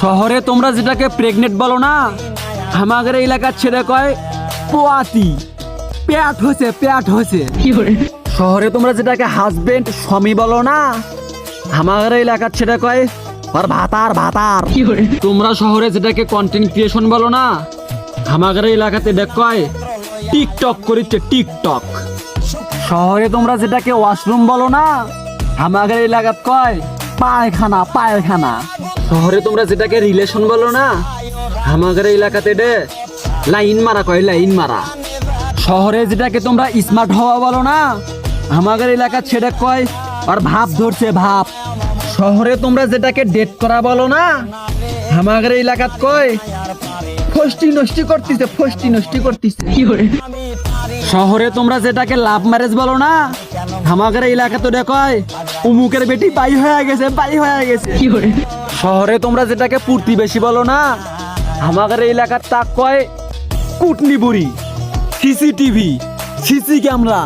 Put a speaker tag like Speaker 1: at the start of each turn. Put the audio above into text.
Speaker 1: শহরে তোমরা যেটাকে প্রেগনেন্ট বলো না, আমাদের এলাকার ছেলে কয় পোয়াতি, পেট হয়েছে পেট হয়েছে। শহরে তোমরা যেটাকে হাজবেন্ড স্বামী বলো না, আমাদের এলাকার ছেলে কয় আর ভাতার ভাতার। তোমরা শহরে যেটাকে কন্টেন্ট ক্রিয়েশন বলো না, আমাদের এলাকাতে দেখ কয় টিকটক করিচ্ছে টিকটক। শহরে তোমরা যেটাকে ওয়াশরুম বলো না, আমাদের এলাকাত কয় পায়খানা পায়খানা। শহরে তোমরা যেটাকে রিলেশন বলো না, আমাদের এলাকাতে দে লাইন মারা কয় লাইন মারা। শহরে যেটাকে তোমরা স্মার্ট হওয়া বলো না, আমাদের এলাকার ছেড়ে কয় আর ভাব ধরছে ভাব। শহরে তোমরা যেটাকে ডেট করা বলো না, আমাদের এলাকাত কয় ফষ্টি নষ্টি করতেছে ফষ্টি নষ্টি করতেছে। শহরে তোমরা যেটাকে লাভ ম্যারেজ বলো না, আমাদের এলাকাতে কয় উমুকের বেটি বাই হয়ে গেছে বাই হয়ে গেছে। শহরে তোমরা যেটাকে প্রতিবেশী বলো না, আমাদের এলাকার তা কয় কুটনি বুড়ি, সিসিটিভি, সিসি ক্যামেরা।